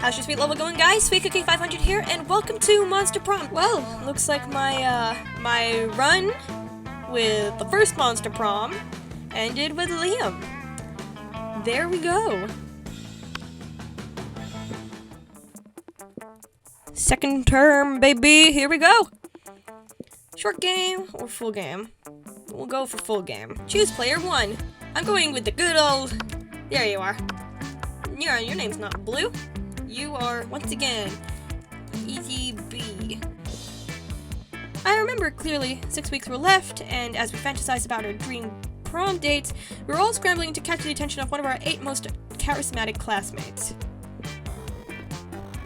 How's your sweet level going, guys? SweetCookie500 here, and welcome to Monster Prom. Well, looks like my run with the first Monster Prom ended with Liam. There we go. Second term, baby. Here we go. Short game or full game? We'll go for full game. Choose player 1. I'm going with the good old... There you are. Your name's not Blue. You are, once again, Easy B. I remember clearly 6 weeks were left, and as we fantasized about our dream prom dates, we were all scrambling to catch the attention of one of our 8 most charismatic classmates.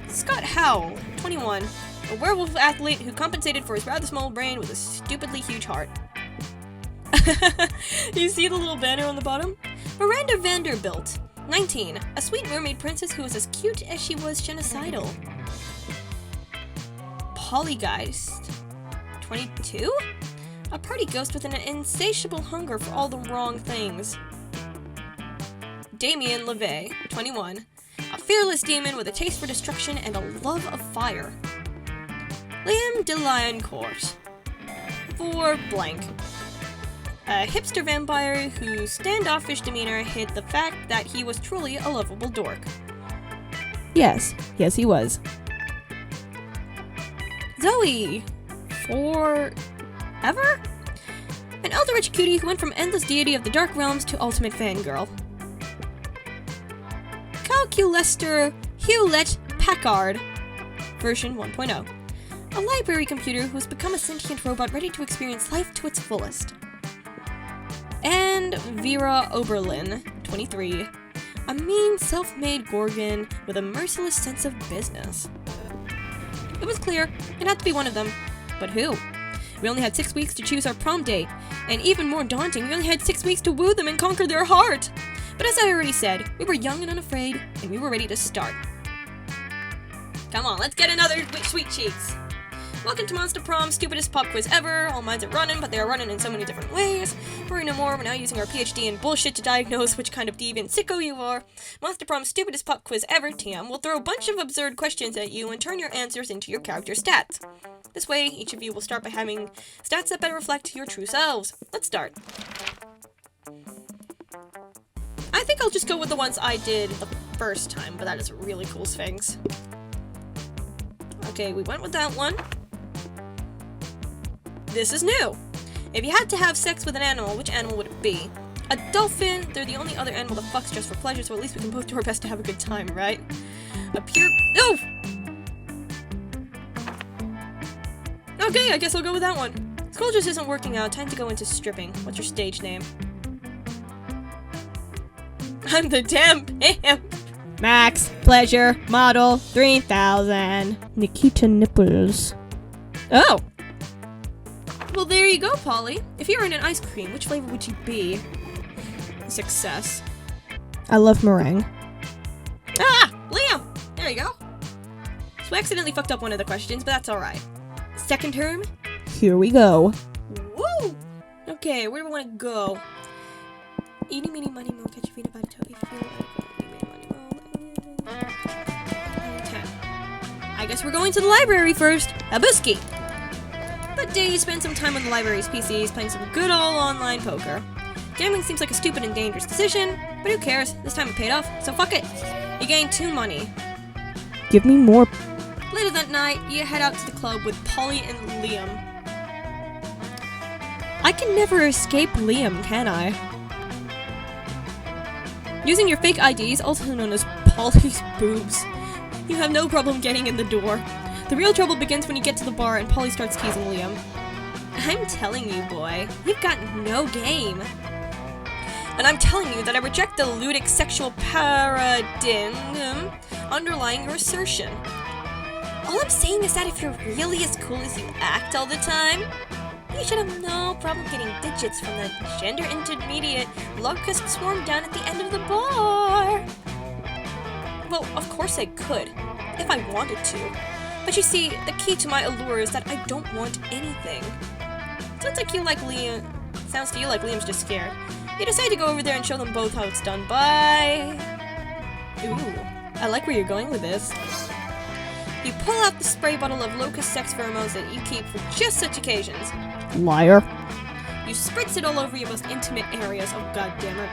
Scott Howell, 21, a werewolf athlete who compensated for his rather small brain with a stupidly huge heart. You see the little banner on the bottom? Miranda Vanderbilt, 19, a sweet mermaid princess who was as cute as she was genocidal. Polygeist, 22, a party ghost with an insatiable hunger for all the wrong things. Damien LeVay, 21, a fearless demon with a taste for destruction and a love of fire. Liam de Lioncourt, for blank. A hipster vampire whose standoffish demeanor hid the fact that he was truly a lovable dork. Yes he was. Zoe, forever? An eldritch cutie who went from endless deity of the dark realms to ultimate fangirl. Calculester Hewlett Packard, version 1.0. A library computer who has become a sentient robot ready to experience life to its fullest. And Vera Oberlin, 23, a mean, self-made Gorgon with a merciless sense of business. It was clear it had to be one of them, but who? We only had 6 weeks to choose our prom date, and even more daunting, we only had 6 weeks to woo them and conquer their heart. But as I already said, we were young and unafraid, and we were ready to start. Come on, let's get another sweet cheeks. Welcome to Monster Prom, stupidest pop quiz ever. All minds are running, but they are running in so many different ways. Worry no more, we're now using our PhD in bullshit to diagnose which kind of deviant sicko you are. Monster Prom, stupidest pop quiz ever, TM, will throw a bunch of absurd questions at you and turn your answers into your character stats. This way, each of you will start by having stats that better reflect your true selves. Let's start. I think I'll just go with the ones I did the first time, but that is a really cool Sphinx. Okay, we went with that one. This is new. If you had to have sex with an animal, which animal would it be? A dolphin. They're the only other animal that fucks just for pleasure, so at least we can both do our best to have a good time, right? A pure... Oh! Okay, I guess I'll go with that one. School just isn't working out. Time to go into stripping. What's your stage name? I'm the damn pimp. Max, pleasure, model, 3000. Nikita Nipples. Oh! Well, there you go, Polly. If you were in an ice cream, which flavor would you be? Success. I love meringue. Ah! Liam! There you go. So we accidentally fucked up one of the questions, but that's alright. Second term? Here we go. Woo! Okay, where do we want to go? Eeny, meeny, money, mo, catch your feet about a toe. If you feel like eeny, meeny, money, mo. Okay. I guess we're going to the library first. Abuski! That day, you spend some time on the library's PCs playing some good old online poker. Gambling seems like a stupid and dangerous decision, but who cares? This time it paid off, so fuck it. You gained 2 money. Give me more. Later that night, you head out to the club with Polly and Liam. I can never escape Liam, can I? Using your fake IDs, also known as Polly's boobs, you have no problem getting in the door. The real trouble begins when you get to the bar and Polly starts teasing Liam. I'm telling you, boy, you've got no game. And I'm telling you that I reject the ludic sexual paradigm underlying your assertion. All I'm saying is that if you're really as cool as you act all the time, you should have no problem getting digits from the gender intermediate locust swarm down at the end of the bar. Well, of course I could, if I wanted to. But you see, the key to my allure is that I don't want anything. Sounds to you like Liam's just scared. You decide to go over there and show them both how it's done by... Ooh. I like where you're going with this. You pull out the spray bottle of locust sex pheromones that you keep for just such occasions. Liar. You spritz it all over your most intimate areas. Oh, god damn it.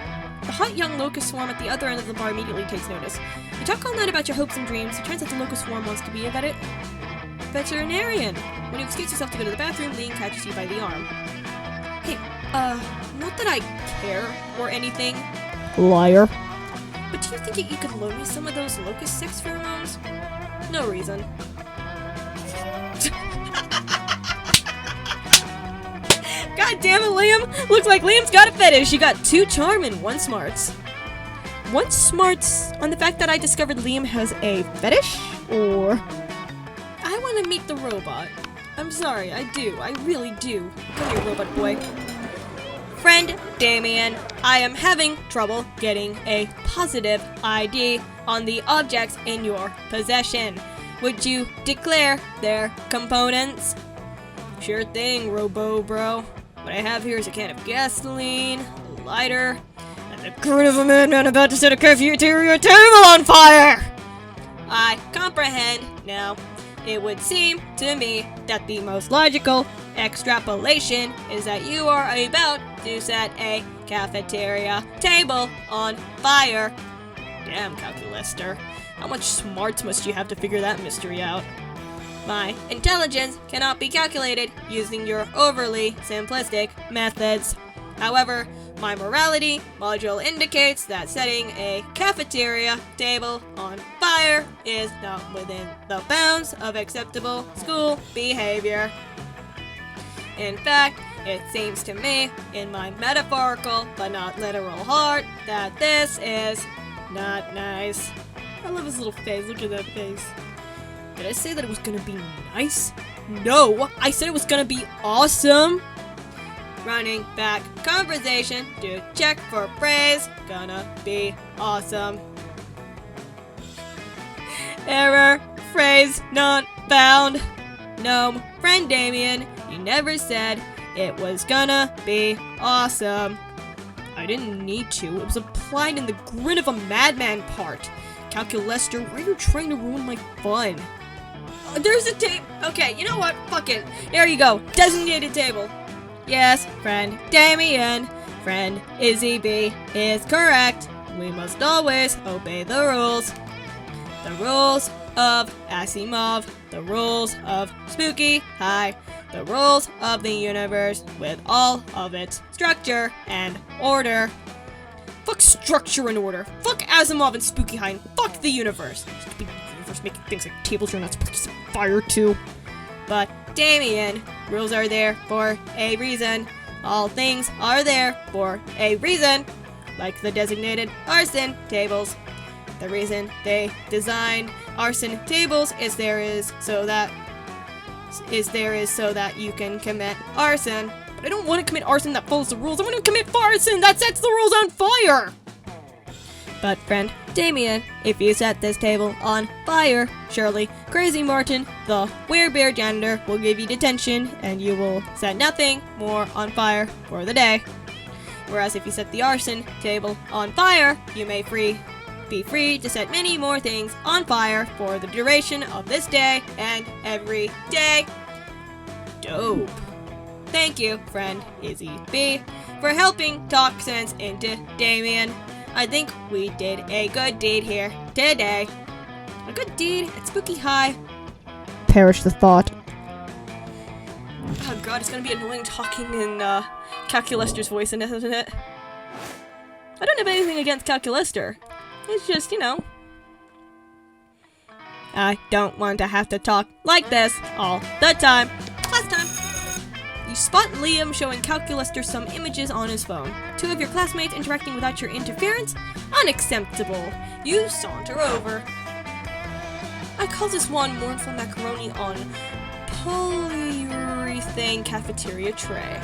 The hot young locust swarm at the other end of the bar immediately takes notice. You talk all night about your hopes and dreams. It turns out the locust swarm wants to be a veterinarian. When you excuse yourself to go to the bathroom, Liam catches you by the arm. Hey, not that I care or anything. Liar. But do you think you could loan me some of those locust sex pheromones? No reason. God damn it, Liam! Looks like Liam's got a fetish. You got 2 charm and 1 smarts. 1 smarts on the fact that I discovered Liam has a fetish? Or... I want to meet the robot. I'm sorry, I do. I really do. Come here, robot boy. Friend Damien, I am having trouble getting a positive ID on the objects in your possession. Would you declare their components? Sure thing, Robo-Bro. What I have here is a can of gasoline, a lighter, and the grin of a madman about to set a cafeteria table on fire! I comprehend now. It would seem to me that the most logical extrapolation is that you are about to set a cafeteria table on fire. Damn, Calculister. How much smarts must you have to figure that mystery out? My intelligence cannot be calculated using your overly simplistic methods. However, my morality module indicates that setting a cafeteria table on fire is not within the bounds of acceptable school behavior. In fact, it seems to me, in my metaphorical but not literal heart, that this is not nice. I love his little face. Look at that face. Did I say that it was gonna be nice? No! I said it was gonna be awesome! Running back conversation to check for phrase. Gonna be awesome. Error. Phrase not found. No, friend Damien, you never said it was gonna be awesome. I didn't need to. It was implied in the grin of a madman part. Calculester, why are you trying to ruin my fun? There's a tape. Okay, you know what? Fuck it. There you go. Designated table. Yes, friend Damien. Friend Izzy B is correct. We must always obey the rules. The rules of Asimov. The rules of Spooky High. The rules of the universe with all of its structure and order. Fuck structure and order. Fuck Asimov and Spooky High and fuck the universe. Stupid universe making things like tables you're not supposed to set fire to. But Damien, rules are there for a reason. All things are there for a reason. Like the designated arson tables. The reason they designed arson tables is so that you can commit arson. But I don't want to commit arson that follows the rules. I want to commit arson that sets the rules on fire! But friend Damien, if you set this table on fire, surely Crazy Martin, the Werebear janitor, will give you detention and you will set nothing more on fire for the day. Whereas if you set the arson table on fire, you may be free to set many more things on fire for the duration of this day and every day. Dope. Thank you, friend Izzy B, for helping talk sense into Damien. I think we did a good deed here today. A good deed at Spooky High. Perish the thought. Oh god, it's gonna be annoying talking in Calculister's voice, isn't it? I don't have anything against Calculister. It's just, you know, I don't want to have to talk like this all the time. Last time. You spot Liam showing Calculister some images on his phone. 2 of your classmates interacting without your interference? Unacceptable. You saunter over. I call this one mournful macaroni on polyurethane cafeteria tray.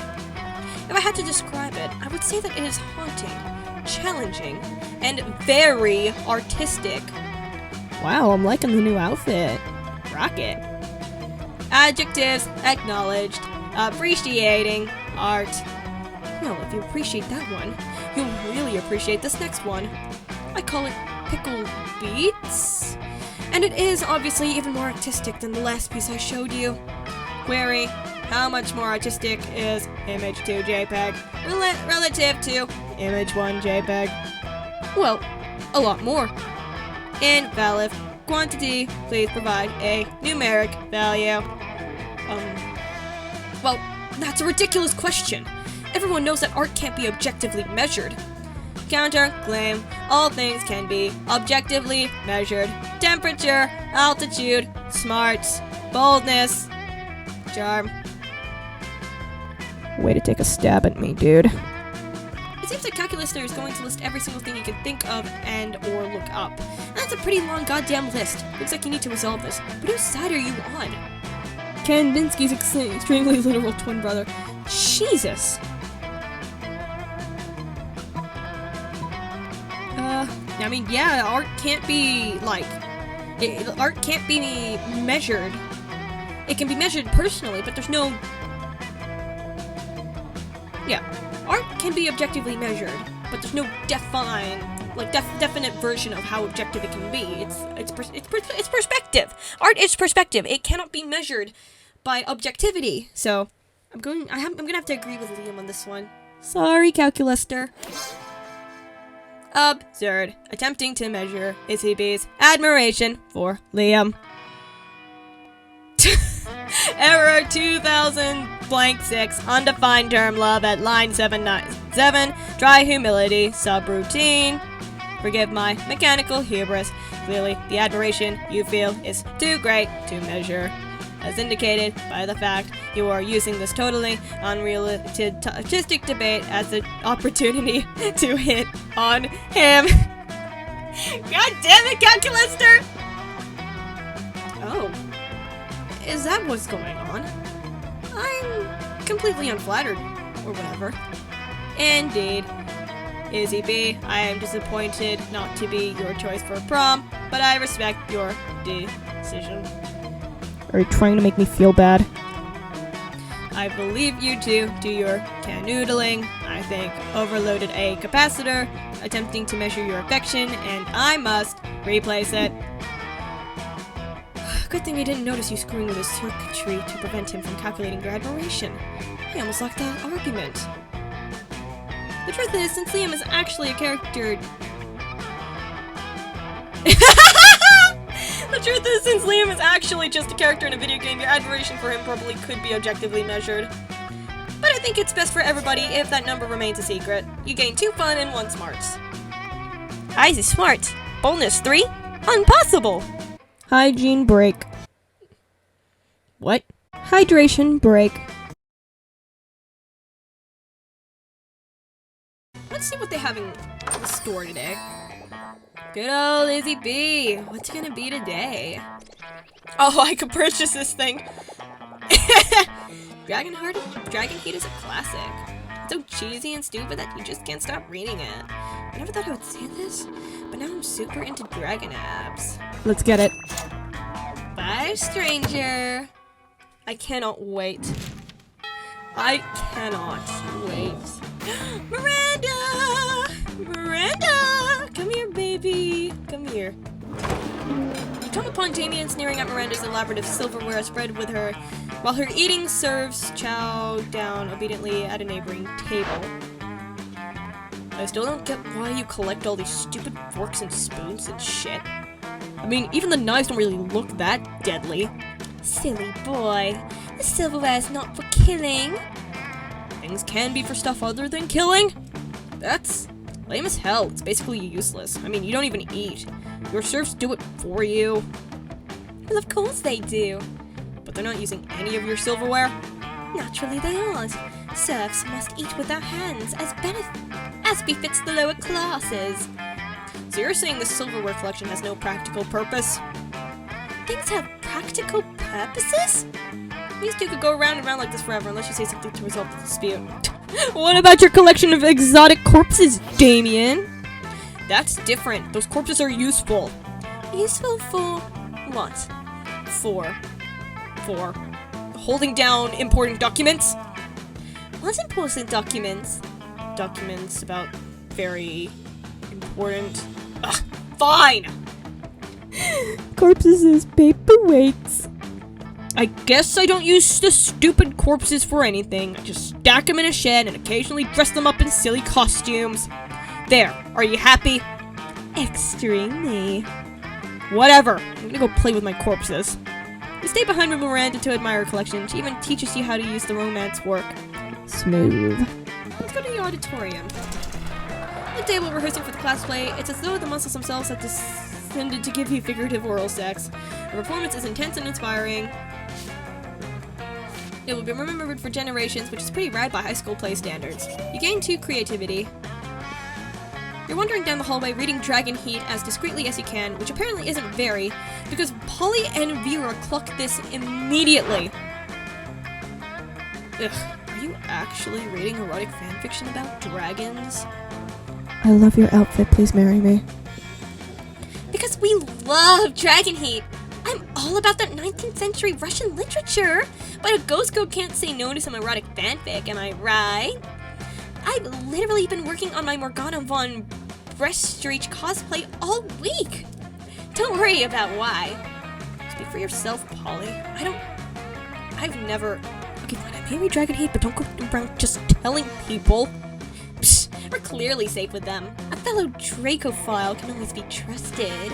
If I had to describe it, I would say that it is haunting, challenging, and very artistic. Wow, I'm liking the new outfit. Rocket. Adjectives acknowledged. Appreciating art. Well, if you appreciate that one, you'll really appreciate this next one. I call it pickle beets. And it is obviously even more artistic than the last piece I showed you. Query, how much more artistic is image 2 JPEG relative to image 1 JPEG? Well, a lot more. Invalid. Quantity, please provide a numeric value. Well, that's a ridiculous question. Everyone knows that art can't be objectively measured. Counter, claim, all things can be objectively measured. Temperature, altitude, smarts, boldness, charm. Way to take a stab at me, dude. It seems like Calculister is going to list every single thing you can think of and or look up. That's a pretty long goddamn list. Looks like you need to resolve this. But whose side are you on? Kandinsky's extremely literal twin brother. Jesus! I mean, yeah, art can't be, like... art can't be measured. It can be measured personally, but there's no... Yeah. Art can be objectively measured, but there's no definite version of how objective it can be. It's perspective. Art is perspective. It cannot be measured by objectivity. So, I'm gonna have to agree with Liam on this one. Sorry, Calculister. Absurd. Attempting to measure Izzy's admiration for Liam. Error 2000-6, undefined term love at line 797, dry humility, subroutine. Forgive my mechanical hubris. Clearly, the admiration you feel is too great to measure, as indicated by the fact you are using this totally unrelated artistic debate as an opportunity to hit on him. God damn it, Calculister! Oh. Is that what's going on? I'm completely unflattered, or whatever. Indeed. Izzy B, I am disappointed not to be your choice for prom, but I respect your decision. Are you trying to make me feel bad? I believe you to do your canoodling. I think overloaded a capacitor, attempting to measure your affection, and I must replace it. Good thing I didn't notice you screwing with his circuitry to prevent him from calculating your admiration. I almost lost that argument. The truth is, since Liam is actually a character... The truth is, since Liam is actually just a character in a video game, your admiration for him probably could be objectively measured. But I think it's best for everybody if that number remains a secret. You gain 2 fun and 1 smarts. Eyes is smart. Bonus 3? Impossible! Hygiene break. What? Hydration break. Let's see what they have in the store today. Good old Izzy B. What's it gonna be today? Oh, I could purchase this thing. Dragon Heat is a classic. It's so cheesy and stupid that you just can't stop reading it. I never thought I would say this, but now I'm super into dragon abs. Let's get it. Bye, stranger. I cannot wait. I cannot wait. Miranda! Miranda! Come here, baby. Come here. You come upon Damien sneering at Miranda's elaborative silverware spread with her, while her eating serves chow down obediently at a neighboring table. I still don't get why you collect all these stupid forks and spoons and shit. I mean, even the knives don't really look that deadly. Silly boy. The silverware's not for killing. Things can be for stuff other than killing? That's lame as hell. It's basically useless. I mean, you don't even eat. Your serfs do it for you. Well, of course they do. But they're not using any of your silverware? Naturally they aren't. Serfs must eat with their hands, as befits the lower classes. So you're saying this silverware collection has no practical purpose? Things have practical purposes? These two could go around and around like this forever unless you say something to resolve the dispute. What about your collection of exotic corpses, Damien? That's different. Those corpses are useful. Useful for what? For holding down important documents? What important documents? Documents about very important... Ugh, fine! Corpses as paperweights. I guess I don't use the stupid corpses for anything. I just stack them in a shed and occasionally dress them up in silly costumes. There, are you happy? Extremely. Whatever, I'm gonna go play with my corpses. You stay behind with Miranda to admire her collection. She even teaches you how to use the romance work. Smooth. Let's go to the auditorium. The day we're rehearsing for the class play, it's as though the muscles themselves have descended to give you figurative oral sex. The performance is intense and inspiring. It will be remembered for generations, which is pretty rad by high school play standards. You gain 2 creativity. You're wandering down the hallway reading Dragon Heat as discreetly as you can, which apparently isn't very, because Polly and Vera clock this immediately. Ugh, are you actually reading erotic fanfiction about dragons? I love your outfit, please marry me. Because we love Dragon Heat! I'm all about that 19th century Russian literature! But a ghost girl can't say no to some erotic fanfic, am I right? I've literally been working on my Morgana von Brestreach cosplay all week! Don't worry about why. Speak for yourself, Polly. I've never... Okay, fine, I may read Dragon Heat, but don't go around just telling people. Psst, we're clearly safe with them. A fellow Dracophile can always be trusted.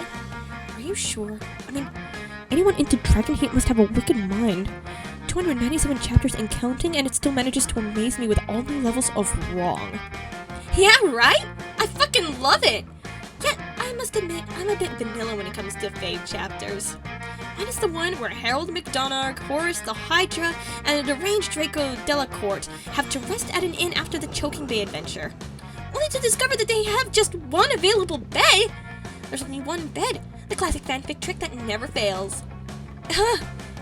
Are you sure? I mean, anyone into Dragon Heat must have a wicked mind. 297 chapters and counting, and it still manages to amaze me with all new levels of wrong. Yeah, right? I fucking love it! Yet, I must admit, I'm a bit vanilla when it comes to Fade chapters. Mine is the one where Harold McDonagh, Horus the Hydra, and a deranged Draco Delacourt have to rest at an inn after the Choking Bay adventure. Only to discover that they have just one available bed! There's only one bed, the classic fanfic trick that never fails.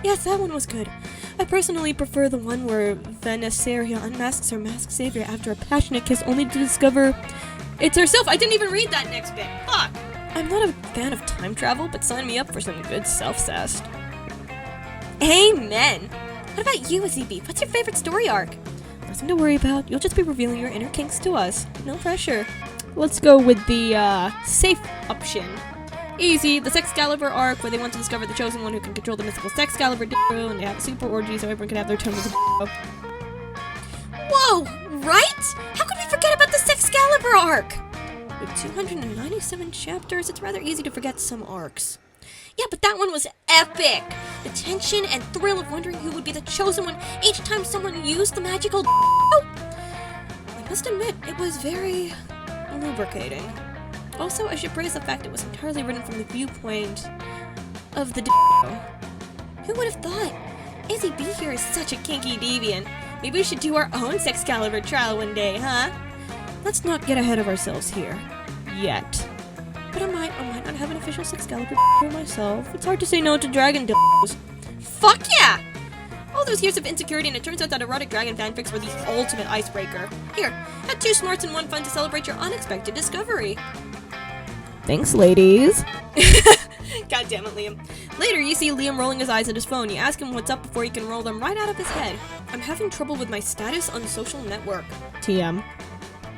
Yes, that one was good. I personally prefer the one where Venesaria unmasks her masked savior after a passionate kiss only to discover it's herself. I didn't even read that next bit. Fuck! I'm not a fan of time travel, but sign me up for some good self-cest. Amen! What about you, ZB? What's your favorite story arc? Nothing to worry about. You'll just be revealing your inner kinks to us. No pressure. Let's go with the, safe option. Easy, the Sexcalibur arc, where they want to discover the chosen one who can control the mystical Sexcalibur dildo, and they have a super orgy so everyone can have their turn with the dildo. Whoa, right? How could we forget about the Sexcalibur arc? With 297 chapters, it's rather easy to forget some arcs. Yeah, but that one was epic! The tension and thrill of wondering who would be the chosen one each time someone used the magical dildo. I must admit, it was very lubricating. Also, I should praise the fact it was entirely written from the viewpoint of the dildo. Who would have thought? Izzy B here is such a kinky deviant. Maybe we should do our own Sexcalibur trial one day, huh? Let's not get ahead of ourselves here. Yet. But I might not have an official Sexcalibur for myself. It's hard to say no to dragon dildos. Fuck yeah! All those years of insecurity, and it turns out that erotic dragon fanfics were the ultimate icebreaker. Here, have 2 smarts and 1 fun to celebrate your unexpected discovery. Thanks, ladies. God damn it, Liam. Later, you see Liam rolling his eyes at his phone. You ask him what's up before he can roll them right out of his head. I'm having trouble with my status on social network. TM.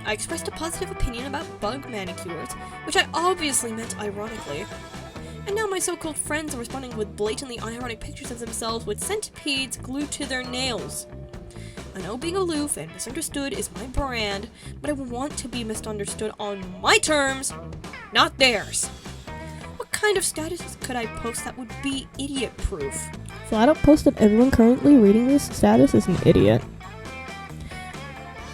I expressed a positive opinion about bug manicures, which I obviously meant ironically. And now my so-called friends are responding with blatantly unironic pictures of themselves with centipedes glued to their nails. I know being aloof and misunderstood is my brand, but I want to be misunderstood on my terms, not theirs. What kind of status could I post that would be idiot-proof? Flat out post that everyone currently reading this status is an idiot.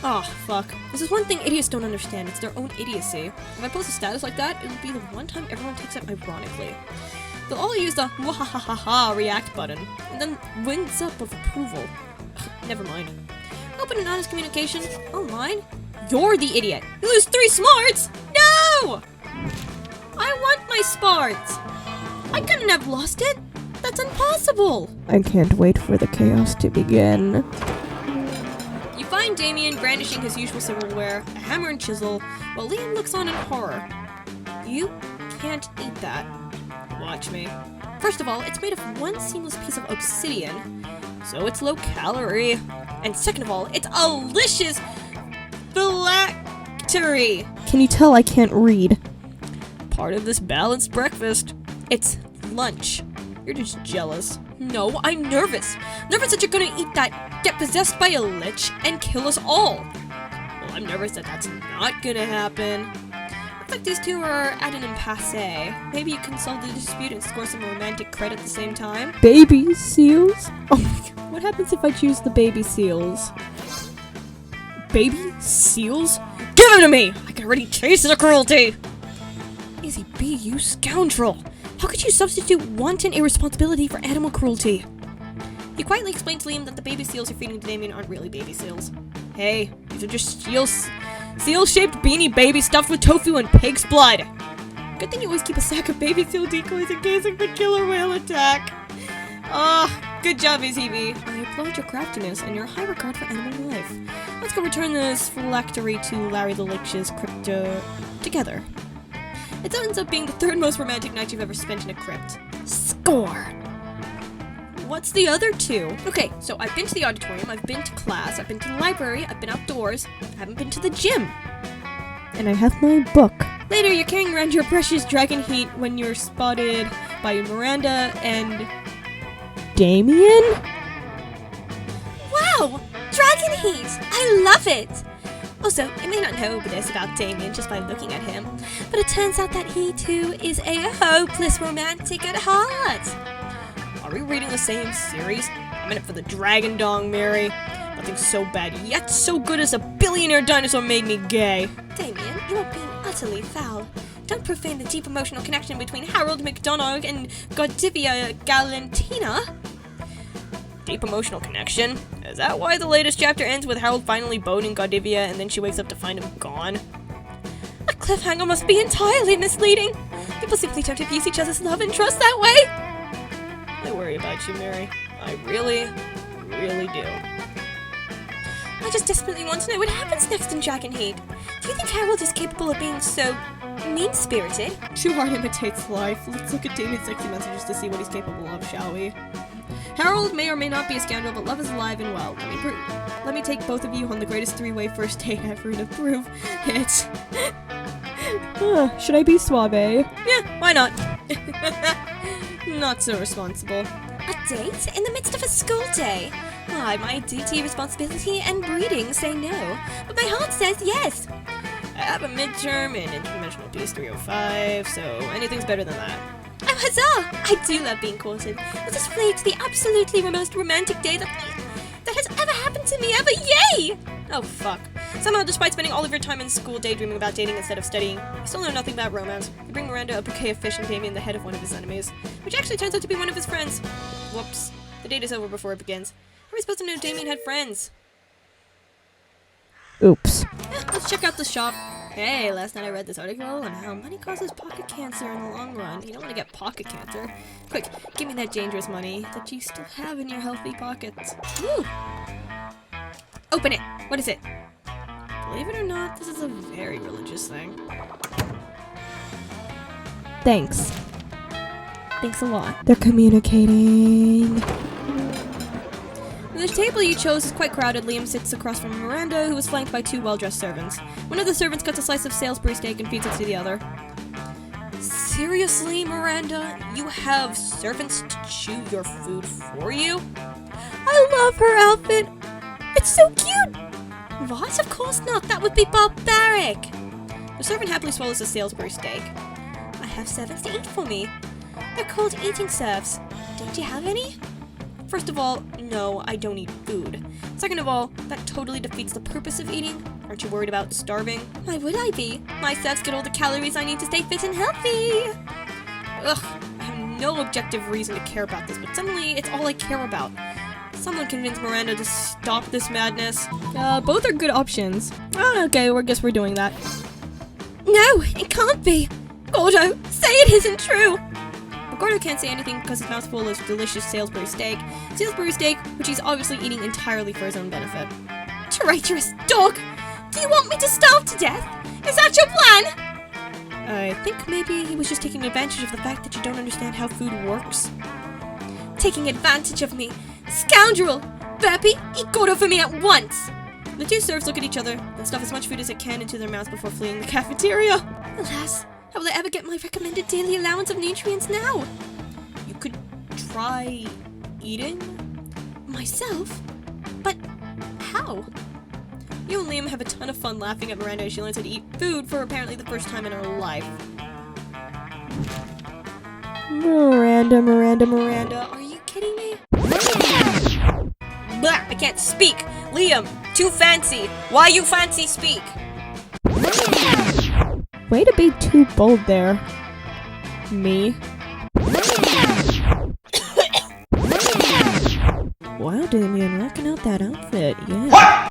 Oh, fuck. This is one thing idiots don't understand. It's their own idiocy. If I post a status like that, it'll be the one time everyone takes it ironically. They'll all use the wahahaha react button, and then wings up of approval. Never mind. Open and honest communication. Oh, mine? You're the idiot. You lose 3 smarts! No! I want my smarts! I couldn't have lost it! That's impossible! I can't wait for the chaos to begin. You find Damien brandishing his usual silverware, a hammer and chisel, while Liam looks on in horror. You can't eat that. Watch me. First of all, it's made of one seamless piece of obsidian, so it's low calorie. And second of all, it's delicious phylactery. Can you tell I can't read? Part of this balanced breakfast. It's lunch. You're just jealous. No, I'm nervous. Nervous that you're gonna eat that, get possessed by a lich, and kill us all. Well, I'm nervous that that's not gonna happen. Looks like these two are at an impasse. Maybe you can solve the dispute and score some romantic cred at the same time. Baby seals? Oh my god. What happens if I choose the baby seals? Baby seals? Give them to me! I can already taste the cruelty! Easy B, you scoundrel! How could you substitute wanton irresponsibility for animal cruelty? He quietly explained to Liam that the baby seals you're feeding to Damien aren't really baby seals. Hey, these are just seal-shaped beanie babies stuffed with tofu and pig's blood. Good thing you always keep a sack of baby seal decoys in case of a killer whale attack. Ah, good job, EZB. I applaud your craftiness and your high regard for animal life. Let's go return this phylactery to Larry the Lich's crypto together. It ends up being the third most romantic night you've ever spent in a crypt. Score! What's the other two? Okay, so I've been to the auditorium, I've been to class, I've been to the library, I've been outdoors, I haven't been to the gym. And I have my book. Later, you're carrying around your precious dragon heat when you're spotted by Miranda and... Damien? Wow! Dragon heat! I love it! Also, you may not know this about Damien just by looking at him, but it turns out that he too is a hopeless romantic at heart. Are we reading the same series? I'm in it for the dragon dong, Mary. Nothing so bad yet so good as a billionaire dinosaur made me gay. Damien, you are being utterly foul. Don't profane the deep emotional connection between Harold McDonagh and Godivia Galantina. Deep emotional connection? Is that why the latest chapter ends with Harold finally boning Godivia and then she wakes up to find him gone? A cliffhanger must be entirely misleading. People simply don't abuse each other's love and trust that way. I worry about you, Mary. I really, really do. I just desperately want to know what happens next in Dragon Heat. Do you think Harold is capable of being so mean-spirited? Too hard imitates life. Let's look at Damien's sexy messages to see what he's capable of, shall we? Harold may or may not be a scoundrel, but love is alive and well. Let me take both of you on the greatest three-way first date ever to prove it. Should I be suave? Yeah, why not? Not so responsible. A date? In the midst of a school day? Why, my duty, responsibility, and breeding say no, but my heart says yes. I have a midterm in Interdimensional Beast 305, so anything's better than that. Oh, huzzah! I do love being courted. This is played to the absolutely most romantic day that has ever happened to me ever. Yay! Oh, fuck. Somehow, despite spending all of your time in school daydreaming about dating instead of studying, you still know nothing about romance. You bring Miranda a bouquet of fish and Damien the head of one of his enemies, which actually turns out to be one of his friends. Whoops. The date is over before it begins. How are we supposed to know Damien had friends? Oops. Let's check out the shop. Hey, last night I read this article on how money causes pocket cancer in the long run. You don't want to get pocket cancer. Quick, give me that dangerous money that you still have in your healthy pockets. Woo! Open it! What is it? Believe it or not, this is a very religious thing. Thanks. Thanks a lot. They're communicating. The table you chose is quite crowded. Liam sits across from Miranda, who is flanked by two well-dressed servants. One of the servants cuts a slice of Salisbury steak and feeds it to the other. Seriously, Miranda? You have servants to chew your food for you? I love her outfit! It's so cute! What? Of course not! That would be barbaric! The servant happily swallows a Salisbury steak. I have servants to eat for me. They're called eating serfs. Don't you have any? First of all, no, I don't eat food. Second of all, that totally defeats the purpose of eating. Aren't you worried about starving? Why would I be? My serfs get all the calories I need to stay fit and healthy! Ugh, I have no objective reason to care about this, but suddenly it's all I care about. Someone convince Miranda to stop this madness. Both are good options. Okay, I guess we're doing that. No, it can't be! Gordo, say it isn't true! But Gordo can't say anything because his mouth's full of delicious Salisbury steak. Salisbury steak, which he's obviously eating entirely for his own benefit. Traitorous dog! Do you want me to starve to death? Is that your plan? I think maybe he was just taking advantage of the fact that you don't understand how food works. Taking advantage of me? Scoundrel! Burpee, eat Gordo for me at once! The two serfs look at each other, then stuff as much food as it can into their mouths before fleeing the cafeteria. Alas, how will I ever get my recommended daily allowance of nutrients now? could try eating? Myself? But how? You and Liam have a ton of fun laughing at Miranda as she learns how to eat food for apparently the first time in her life. Miranda, are you kidding me? Blah, I can't speak! Liam, too fancy! Why you fancy speak? Way to be too bold there. Me? Wow, Damien, rocking out that outfit, yeah.